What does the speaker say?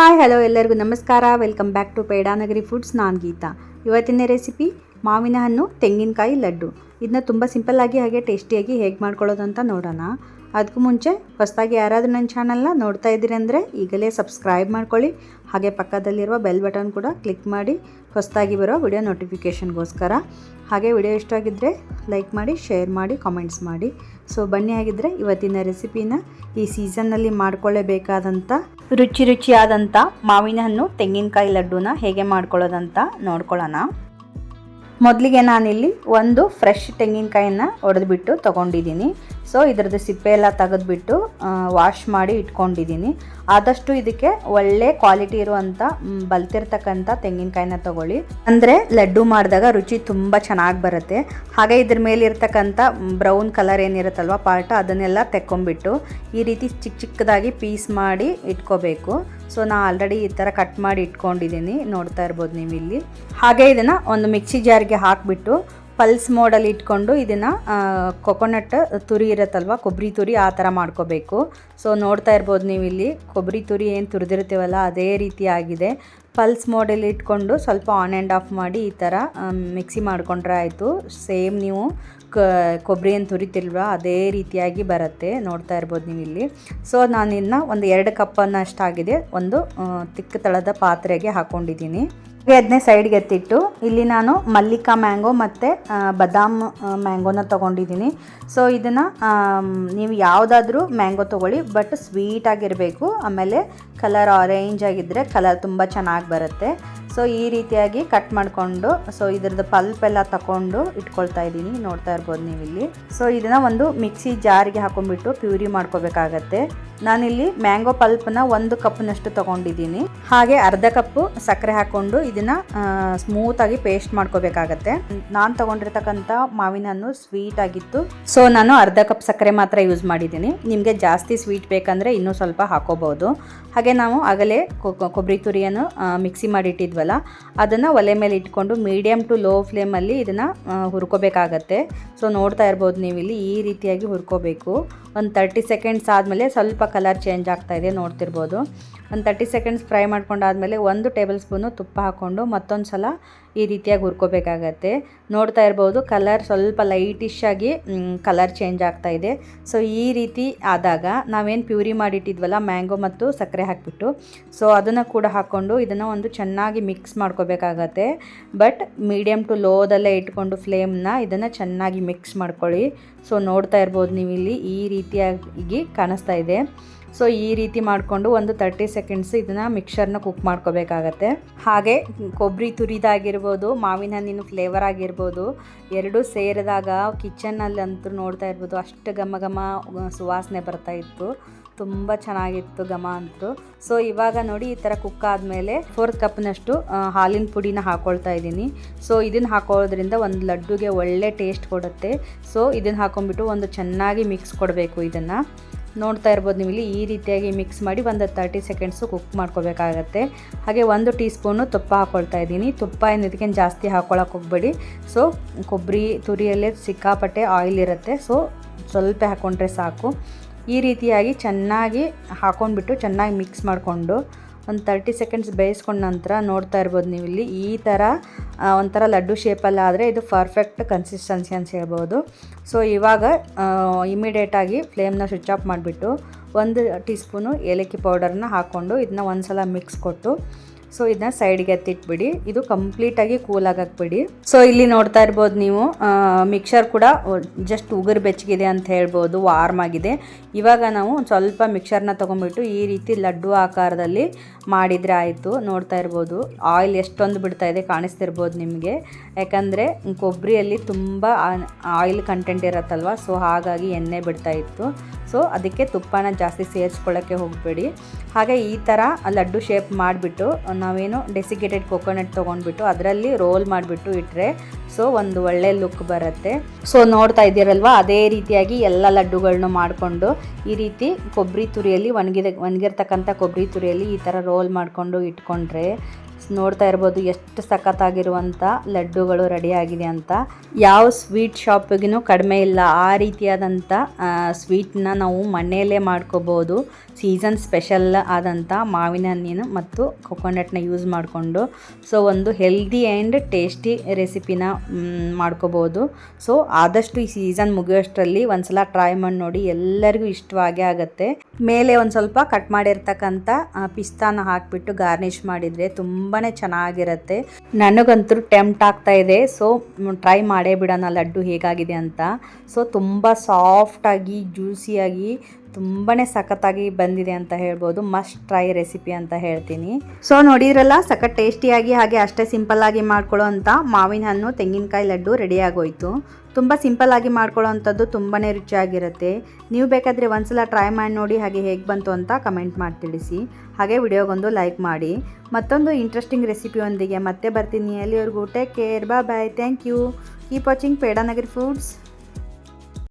Hi hello ಎಲ್ಲರಿಗೂ ನಮಸ್ಕಾರ. Welcome back to Pedanagari foods. ನಾನು ಗೀತಾ. ಇವತ್ತಿನ ರೆಸಿಪಿ ಮಾವಿನ ಹಣ್ಣು ತೆಂಗಿನಕಾಯಿ ಲಡ್ಡು. ಇದನ್ನ ತುಂಬ ಸಿಂಪಲ್ಲಾಗಿ ಹಾಗೆ ಟೇಸ್ಟಿಯಾಗಿ ಹೇಗೆ ಮಾಡ್ಕೊಳ್ಳೋದು ಅಂತ ನೋಡೋಣ. ಅದಕ್ಕೂ ಮುಂಚೆ ಹೊಸದಾಗಿ ಯಾರಾದರೂ ನನ್ನ ಚಾನಲ್ನ ನೋಡ್ತಾ ಇದ್ದೀರಿ ಅಂದರೆ ಈಗಲೇ ಸಬ್ಸ್ಕ್ರೈಬ್ ಮಾಡ್ಕೊಳ್ಳಿ. ಹಾಗೆ ಪಕ್ಕದಲ್ಲಿರುವ ಬೆಲ್ ಬಟನ್ ಕೂಡ ಕ್ಲಿಕ್ ಮಾಡಿ ಹೊಸದಾಗಿ ಬರೋ ವಿಡಿಯೋ ನೋಟಿಫಿಕೇಷನ್ಗೋಸ್ಕರ. ಹಾಗೆ ವಿಡಿಯೋ ಇಷ್ಟ ಆಗಿದ್ದರೆ ಲೈಕ್ ಮಾಡಿ, ಶೇರ್ ಮಾಡಿ, ಕಾಮೆಂಟ್ಸ್ ಮಾಡಿ. ಸೊ ಬನ್ನಿ, ಆಗಿದ್ದರೆ ಇವತ್ತಿನ ರೆಸಿಪಿನ ಈ ಸೀಸನ್ನಲ್ಲಿ ಮಾಡ್ಕೊಳ್ಳೇಬೇಕಾದಂಥ ರುಚಿಯಾದಂಥ ಮಾವಿನ ಹಣ್ಣು ತೆಂಗಿನಕಾಯಿ ಲಡ್ಡುನ ಹೇಗೆ ಮಾಡ್ಕೊಳ್ಳೋದಂತ ನೋಡ್ಕೊಳ್ಳೋಣ. ಮೊದಲಿಗೆ ನಾನಿಲ್ಲಿ ಒಂದು ಫ್ರೆಶ್ ತೆಂಗಿನಕಾಯಿನ ಒಡೆದ್ಬಿಟ್ಟು ತೊಗೊಂಡಿದ್ದೀನಿ. ಸೊ ಇದರದ್ದು ಸಿಪ್ಪೆ ಎಲ್ಲ ತೆಗೆದುಬಿಟ್ಟು ವಾಶ್ ಮಾಡಿ ಇಟ್ಕೊಂಡಿದ್ದೀನಿ. ಆದಷ್ಟು ಇದಕ್ಕೆ ಒಳ್ಳೆ ಕ್ವಾಲಿಟಿ ಇರುವಂಥ ಬಲ್ತಿರ್ತಕ್ಕಂಥ ತೆಂಗಿನಕಾಯಿನ ತೊಗೊಳ್ಳಿ. ಅಂದರೆ ಲಡ್ಡು ಮಾಡಿದಾಗ ರುಚಿ ತುಂಬ ಚೆನ್ನಾಗಿ ಬರುತ್ತೆ. ಹಾಗೆ ಇದ್ರ ಮೇಲೆ ಇರ್ತಕ್ಕಂಥ ಬ್ರೌನ್ ಕಲರ್ ಏನಿರುತ್ತಲ್ವ ಪಾರ್ಟ್, ಅದನ್ನೆಲ್ಲ ತೆಕ್ಕೊಂಬಿಟ್ಟು ಈ ರೀತಿ ಚಿಕ್ಕದಾಗಿ ಪೀಸ್ ಮಾಡಿ ಇಟ್ಕೋಬೇಕು. ಸೊ ನಾನು ಆಲ್ರೆಡಿ ಈ ಥರ ಕಟ್ ಮಾಡಿ ಇಟ್ಕೊಂಡಿದ್ದೀನಿ, ನೋಡ್ತಾ ಇರ್ಬೋದು ನೀವು ಇಲ್ಲಿ. ಹಾಗೆ ಇದನ್ನು ಒಂದು ಮಿಕ್ಸಿ ಜಾರ್ಗೆ ಹಾಕಿಬಿಟ್ಟು ಪಲ್ಸ್ ಮೋಡಲ್ಲಿ ಇಟ್ಕೊಂಡು ಇದನ್ನು ಕೊಕೊನಟ್ ತುರಿ ಇರುತ್ತಲ್ವ, ಕೊಬ್ಬರಿ ತುರಿ, ಆ ಥರ ಮಾಡ್ಕೋಬೇಕು. ಸೊ ನೋಡ್ತಾ ಇರ್ಬೋದು ನೀವು ಇಲ್ಲಿ, ಕೊಬ್ಬರಿ ತುರಿ ಏನು ತುರಿದಿರ್ತೀವಲ್ಲ ಅದೇ ರೀತಿ ಆಗಿದೆ. ಪಲ್ಸ್ ಮೋಡಲ್ಲಿ ಇಟ್ಕೊಂಡು ಸ್ವಲ್ಪ ಆನ್ ಆ್ಯಂಡ್ ಆಫ್ ಮಾಡಿ ಈ ಥರ ಮಿಕ್ಸಿ ಮಾಡ್ಕೊಂಡ್ರೆ ಆಯಿತು. ಸೇಮ್ ನೀವು ಕೊಬ್ಬರಿ ಏನು ತುರಿತಿಲ್ವ ಅದೇ ರೀತಿಯಾಗಿ ಬರುತ್ತೆ, ನೋಡ್ತಾ ಇರ್ಬೋದು ನೀವು ಇಲ್ಲಿ. ಸೊ ನಾನು ಇನ್ನು ಒಂದು 2 ಕಪ್ಪನ್ನಷ್ಟಾಗಿದೆ ಒಂದು ತಿಕ್ಕ ತಳದ ಪಾತ್ರೆಗೆ ಹಾಕ್ಕೊಂಡಿದ್ದೀನಿ. ಅದನ್ನೇ ಸೈಡ್ಗೆ ಎತ್ತಿಟ್ಟು ಇಲ್ಲಿ ನಾನು ಮಲ್ಲಿಕಾ ಮ್ಯಾಂಗೋ ಮತ್ತು ಬಾದಾಮ್ ಮ್ಯಾಂಗೋನ ತೊಗೊಂಡಿದ್ದೀನಿ. ಸೊ ಇದನ್ನು ನೀವು ಯಾವುದಾದ್ರೂ ಮ್ಯಾಂಗೋ ತೊಗೊಳ್ಳಿ, ಬಟ್ ಸ್ವೀಟಾಗಿರಬೇಕು. ಆಮೇಲೆ ಕಲರ್ ಆರೆಂಜ್ ಆಗಿದ್ದರೆ ಕಲರ್ ತುಂಬ ಚೆನ್ನಾಗಿ ಬರುತ್ತೆ. ಸೊ ಈ ರೀತಿಯಾಗಿ ಕಟ್ ಮಾಡಿಕೊಂಡು ಸೊ ಇದ್ರದ್ದು ಪಲ್ಪ್ ಎಲ್ಲ ತಗೊಂಡು ಇಟ್ಕೊಳ್ತಾ ಇದ್ದೀನಿ, ನೋಡ್ತಾ ಇರ್ಬೋದು ನೀವು ಇಲ್ಲಿ. ಸೊ ಇದನ್ನು ಒಂದು ಮಿಕ್ಸಿ ಜಾರಿಗೆ ಹಾಕೊಂಡ್ಬಿಟ್ಟು ಪ್ಯೂರಿ ಮಾಡ್ಕೋಬೇಕಾಗತ್ತೆ. ನಾನಿಲ್ಲಿ ಮ್ಯಾಂಗೋ ಪಲ್ಪನ್ನ 1 ಕಪ್ನಷ್ಟು ತೊಗೊಂಡಿದ್ದೀನಿ. ಹಾಗೆ ಅರ್ಧ ಕಪ್ಪು ಸಕ್ಕರೆ ಹಾಕ್ಕೊಂಡು ಇದನ್ನು ಸ್ಮೂತಾಗಿ ಪೇಸ್ಟ್ ಮಾಡ್ಕೋಬೇಕಾಗತ್ತೆ. ನಾನು ತೊಗೊಂಡಿರ್ತಕ್ಕಂಥ ಮಾವಿನ ಹಣ್ಣು ಸ್ವೀಟ್ ಆಗಿತ್ತು, ಸೊ ನಾನು ಅರ್ಧ ಕಪ್ ಸಕ್ಕರೆ ಮಾತ್ರ ಯೂಸ್ ಮಾಡಿದ್ದೀನಿ. ನಿಮಗೆ ಜಾಸ್ತಿ ಸ್ವೀಟ್ ಬೇಕಂದರೆ ಇನ್ನೂ ಸ್ವಲ್ಪ ಹಾಕೋಬಹುದು. ಹಾಗೆ ನಾವು ಆಗಲೇ ಕೊಬ್ಬರಿ ತುರಿಯನ್ನು ಮಿಕ್ಸಿ ಮಾಡಿಟ್ಟಿದ್ವಲ್ಲ, ಅದನ್ನು ಒಲೆ ಮೇಲೆ ಇಟ್ಕೊಂಡು ಮೀಡಿಯಮ್ ಟು ಲೋ ಫ್ಲೇಮಲ್ಲಿ ಇದನ್ನು ಹುರ್ಕೋಬೇಕಾಗತ್ತೆ. ಸೊ ನೋಡ್ತಾ ಇರ್ಬೋದು ನೀವು ಇಲ್ಲಿ, ಈ ರೀತಿಯಾಗಿ ಹುರ್ಕೋಬೇಕು. ಒಂದು 30 ಸೆಕೆಂಡ್ಸ್ ಆದಮೇಲೆ ಸ್ವಲ್ಪ ಕಲರ್ ಚೇಂಜ್ ಆಗ್ತಾಯಿದೆ, ನೋಡ್ತಿರ್ಬೋದು. ಒಂದು 30 ಸೆಕೆಂಡ್ಸ್ ಫ್ರೈ ಮಾಡ್ಕೊಂಡಾದಮೇಲೆ 1 ಟೇಬಲ್ ಸ್ಪೂನು ತುಪ್ಪ ಹಾಕ್ಕೊಂಡು ಮತ್ತೊಂದು ಸಲ ಈ ರೀತಿಯಾಗಿ ಹುರ್ಕೋಬೇಕಾಗತ್ತೆ. ನೋಡ್ತಾ ಇರ್ಬೋದು ಕಲರ್ ಸ್ವಲ್ಪ ಲೈಟಿಶ್ ಆಗಿ ಕಲರ್ ಚೇಂಜ್ ಆಗ್ತಾಯಿದೆ. ಸೊ ಈ ರೀತಿ ಆದಾಗ ನಾವೇನು ಪ್ಯೂರಿ ಮಾಡಿಟ್ಟಿದ್ವಲ್ಲ ಮ್ಯಾಂಗೋ ಮತ್ತು ಸಕ್ಕರೆ ಹಾಕಿಬಿಟ್ಟು, ಸೊ ಅದನ್ನು ಕೂಡ ಹಾಕ್ಕೊಂಡು ಇದನ್ನು ಒಂದು ಚೆನ್ನಾಗಿ ಮಿಕ್ಸ್ ಮಾಡ್ಕೋಬೇಕಾಗತ್ತೆ. ಬಟ್ ಮೀಡಿಯಮ್ ಟು ಲೋದಲ್ಲೇ ಇಟ್ಕೊಂಡು ಫ್ಲೇಮ್ನ ಇದನ್ನು ಚೆನ್ನಾಗಿ ಮಿಕ್ಸ್ ಮಾಡ್ಕೊಳ್ಳಿ. ಸೊ ನೋಡ್ತಾ ಇರ್ಬೋದು ನೀವು ಇಲ್ಲಿ, ಈ ರೀತಿಯಾಗಿ ಕಾಣಿಸ್ತಾ ಇದೆ. ಸೊ ಈ ರೀತಿ ಮಾಡಿಕೊಂಡು ಒಂದು 30 ಸೆಕೆಂಡ್ಸ್ ಇದನ್ನು ಮಿಕ್ಸರ್ನ ಕುಕ್ ಮಾಡ್ಕೋಬೇಕಾಗತ್ತೆ. ಹಾಗೆ ಕೊಬ್ಬರಿ ತುರಿದಾಗಿರ್ಬೋದು, ಮಾವಿನ ಹಣ್ಣಿನ ಫ್ಲೇವರ್ ಆಗಿರ್ಬೋದು, ಎರಡೂ ಸೇರಿದಾಗ ಕಿಚನ್ನಲ್ಲಂತೂ ನೋಡ್ತಾ ಇರ್ಬೋದು ಅಷ್ಟು ಘಮ ಸುವಾಸನೆ ಬರ್ತಾ ಇತ್ತು, ತುಂಬ ಚೆನ್ನಾಗಿತ್ತು ಘಮ ಅಂತೂ. ಸೊ ಇವಾಗ ನೋಡಿ ಈ ಥರ ಕುಕ್ ಆದಮೇಲೆ 4 ಕಪ್ನಷ್ಟು ಹಾಲಿನ ಪುಡಿನ ಹಾಕ್ಕೊಳ್ತಾ ಇದ್ದೀನಿ. ಸೊ ಇದನ್ನು ಹಾಕೊಳ್ಳೋದ್ರಿಂದ ಒಂದು ಲಡ್ಡುಗೆ ಒಳ್ಳೆ ಟೇಸ್ಟ್ ಕೊಡುತ್ತೆ. ಸೊ ಇದನ್ನು ಹಾಕೊಂಡ್ಬಿಟ್ಟು ಒಂದು ಚೆನ್ನಾಗಿ ಮಿಕ್ಸ್ ಕೊಡಬೇಕು. ಇದನ್ನು ನೋಡ್ತಾ ಇರ್ಬೋದು ನೀವು ಇಲ್ಲಿ, ಈ ರೀತಿಯಾಗಿ ಮಿಕ್ಸ್ ಮಾಡಿ ಒಂದು 30 ಸೆಕೆಂಡ್ಸು ಕುಕ್ ಮಾಡ್ಕೋಬೇಕಾಗತ್ತೆ. ಹಾಗೆ 1 ಟೀ ಸ್ಪೂನು ತುಪ್ಪ ಹಾಕ್ಕೊಳ್ತಾ ಇದ್ದೀನಿ. ತುಪ್ಪ ಏನು ಇದಕ್ಕೇನು ಜಾಸ್ತಿ ಹಾಕ್ಕೊಳಕ್ಕೆ ಹೋಗಬೇಡಿ. ಸೊ ಕೊಬ್ಬರಿ ತುರಿಯಲ್ಲೇ ಸಿಕ್ಕಾಪಟ್ಟೆ ಆಯಿಲ್ ಇರುತ್ತೆ, ಸೊ ಸ್ವಲ್ಪ ಹಾಕ್ಕೊಂಡ್ರೆ ಸಾಕು. ಈ ರೀತಿಯಾಗಿ ಚೆನ್ನಾಗಿ ಹಾಕ್ಕೊಂಡ್ಬಿಟ್ಟು ಚೆನ್ನಾಗಿ ಮಿಕ್ಸ್ ಮಾಡಿಕೊಂಡು ಒಂದು 30 ಸೆಕೆಂಡ್ಸ್ ಬೇಯಿಸ್ಕೊಂಡ ನಂತರ ನೋಡ್ತಾ ಇರ್ಬೋದು ನೀವು ಇಲ್ಲಿ, ಈ ಥರ ಒಂಥರ ಲಡ್ಡು ಶೇಪಲ್ಲಾದರೆ ಇದು ಪರ್ಫೆಕ್ಟ್ ಕನ್ಸಿಸ್ಟೆನ್ಸಿ ಅಂತ ಹೇಳ್ಬೋದು. ಸೊ ಇವಾಗ ಇಮಿಡಿಯೇಟಾಗಿ ಫ್ಲೇಮ್ನ ಸ್ವಿಚ್ ಆಫ್ ಮಾಡಿಬಿಟ್ಟು 1 ಟೀ ಸ್ಪೂನು ಏಲಕ್ಕಿ ಪೌಡರ್ನ ಹಾಕ್ಕೊಂಡು ಇದನ್ನ ಒಂದು ಸಲ ಮಿಕ್ಸ್ ಕೊಟ್ಟು ಸೊ ಇದನ್ನ ಸೈಡ್ಗೆ ಎತ್ತಿಟ್ಬಿಡಿ. ಇದು ಕಂಪ್ಲೀಟಾಗಿ ಕೂಲಾಗಿ ಹಾಕ್ಬಿಡಿ. ಸೊ ಇಲ್ಲಿ ನೋಡ್ತಾ ಇರ್ಬೋದು ನೀವು, ಮಿಕ್ಸರ್ ಕೂಡ ಜಸ್ಟ್ ಉಗುರು ಬೆಚ್ಚಗಿದೆ ಅಂತ ಹೇಳ್ಬೋದು, ವಾರ್ಮ್ ಆಗಿದೆ. ಇವಾಗ ನಾವು ಸ್ವಲ್ಪ ಮಿಕ್ಸರ್ನ ತೊಗೊಂಡ್ಬಿಟ್ಟು ಈ ರೀತಿ ಲಡ್ಡು ಆಕಾರದಲ್ಲಿ ಮಾಡಿದರೆ ಆಯಿತು. ನೋಡ್ತಾ ಇರ್ಬೋದು ಆಯಿಲ್ ಎಷ್ಟೊಂದು ಬಿಡ್ತಾ ಇದೆ, ಕಾಣಿಸ್ತಿರ್ಬೋದು ನಿಮಗೆ. ಯಾಕಂದರೆ ಕೊಬ್ಬರಿಯಲ್ಲಿ ತುಂಬ ಆಯಿಲ್ ಕಂಟೆಂಟ್ ಇರುತ್ತಲ್ವ, ಸೊ ಹಾಗಾಗಿ ಎಣ್ಣೆ ಬಿಡ್ತಾ ಇತ್ತು. ಸೊ ಅದಕ್ಕೆ ತುಪ್ಪನ ಜಾಸ್ತಿ ಸೇರಿಸ್ಕೊಳ್ಳೋಕ್ಕೆ ಹೋಗಬೇಡಿ. ಹಾಗೆ ಈ ಥರ ಲಡ್ಡು ಶೇಪ್ ಮಾಡಿಬಿಟ್ಟು ನಾವೇನು ಡೆಸಿಕೇಟೆಡ್ ಕೊಕೊನಟ್ ತೊಗೊಂಡ್ಬಿಟ್ಟು ಅದರಲ್ಲಿ ರೋಲ್ ಮಾಡಿಬಿಟ್ಟು ಇಟ್ಟರೆ ಸೊ ಒಂದು ಒಳ್ಳೆ ಲುಕ್ ಬರುತ್ತೆ. ಸೊ ನೋಡ್ತಾ ಇದ್ದೀರಲ್ವ, ಅದೇ ರೀತಿಯಾಗಿ ಎಲ್ಲ ಲಡ್ಡುಗಳನ್ನೂ ಮಾಡಿಕೊಂಡು ಈ ರೀತಿ ಕೊಬ್ಬರಿ ತುರಿಯಲ್ಲಿ ಒಣಗಿರ್ತಕ್ಕಂಥ ಕೊಬ್ಬರಿ ತುರಿಯಲ್ಲಿ ಈ ಥರ ರೋಲ್ ಮಾಡಿಕೊಂಡು ಇಟ್ಕೊಂಡ್ರೆ ನೋಡ್ತಾ ಇರ್ಬೋದು ಎಷ್ಟು ಸಖತ್ತಾಗಿರುವಂಥ ಲಡ್ಡುಗಳು ರೆಡಿಯಾಗಿದೆ ಅಂತ. ಯಾವ ಸ್ವೀಟ್ ಶಾಪಿಗೂ ಕಡಿಮೆ ಇಲ್ಲ. ಆ ರೀತಿಯಾದಂಥ ಸ್ವೀಟನ್ನ ನಾವು ಮನೆಯಲ್ಲೇ ಮಾಡ್ಕೋಬೋದು. ಸೀಸನ್ ಸ್ಪೆಷಲ್ ಆದಂಥ ಮಾವಿನ ಹಣ್ಣಿನ ಮತ್ತು ಕೊಕೊನಟ್ನ ಯೂಸ್ ಮಾಡಿಕೊಂಡು ಸೊ ಒಂದು ಹೆಲ್ದಿ ಆ್ಯಂಡ್ ಟೇಸ್ಟಿ ರೆಸಿಪಿನ ಮಾಡ್ಕೋಬೋದು. ಸೊ ಆದಷ್ಟು ಈ ಸೀಸನ್ ಮುಗಿಯೋಷ್ಟರಲ್ಲಿ ಒಂದ್ಸಲ ಟ್ರೈ ಮಾಡಿ ನೋಡಿ, ಎಲ್ಲರಿಗೂ ಇಷ್ಟವಾಗೇ ಆಗುತ್ತೆ. ಮೇಲೆ ಒಂದು ಸ್ವಲ್ಪ ಕಟ್ ಮಾಡಿರ್ತಕ್ಕಂಥ ಪಿಸ್ತಾನ ಹಾಕಿಬಿಟ್ಟು ಗಾರ್ನಿಷ್ ಮಾಡಿದರೆ ತುಂಬಾ ಚೆನ್ನಾಗಿರುತ್ತೆ. ನನಗಂತೂ ಟೆಂಪ್ಟ್ ಆಗ್ತಾ ಇದೆ. ಸೊ ಟ್ರೈ ಮಾಡೇ ಬಿಡೋಣ ಲಡ್ಡು ಹೇಗಾಗಿದೆ ಅಂತ. ಸೊ ತುಂಬ ಸಾಫ್ಟಾಗಿ ಜ್ಯೂಸಿಯಾಗಿ ತುಂಬಾ ಸಖತ್ತಾಗಿ ಬಂದಿದೆ ಅಂತ ಹೇಳ್ಬೋದು. ಮಸ್ಟ್ ಟ್ರೈ ರೆಸಿಪಿ ಅಂತ ಹೇಳ್ತೀನಿ. ಸೊ ನೋಡಿದ್ರಲ್ಲ, ಸಖತ್ ಟೇಸ್ಟಿಯಾಗಿ ಹಾಗೆ ಅಷ್ಟೇ ಸಿಂಪಲ್ಲಾಗಿ ಮಾಡ್ಕೊಳ್ಳೋ ಅಂಥ ಮಾವಿನ ಹಣ್ಣು ತೆಂಗಿನಕಾಯಿ ಲಡ್ಡು ರೆಡಿಯಾಗೋಯ್ತು. ತುಂಬ ಸಿಂಪಲ್ಲಾಗಿ ಮಾಡ್ಕೊಳ್ಳೋ ಅಂಥದ್ದು ತುಂಬಾ ರುಚಿಯಾಗಿರುತ್ತೆ. ನೀವು ಬೇಕಾದರೆ ಒಂದ್ಸಲ ಟ್ರೈ ಮಾಡಿ ನೋಡಿ, ಹಾಗೆ ಹೇಗೆ ಬಂತು ಅಂತ ಕಮೆಂಟ್ ಮಾಡಿ ತಿಳಿಸಿ. ಹಾಗೆ ವಿಡಿಯೋಗೊಂದು ಲೈಕ್ ಮಾಡಿ. ಮತ್ತೊಂದು ಇಂಟ್ರೆಸ್ಟಿಂಗ್ ರೆಸಿಪಿಯೊಂದಿಗೆ ಮತ್ತೆ ಬರ್ತೀನಿ. ಅಲ್ಲಿವರೆಗೂ take care, bye. Thank you. Keep watching Pedanagari foods.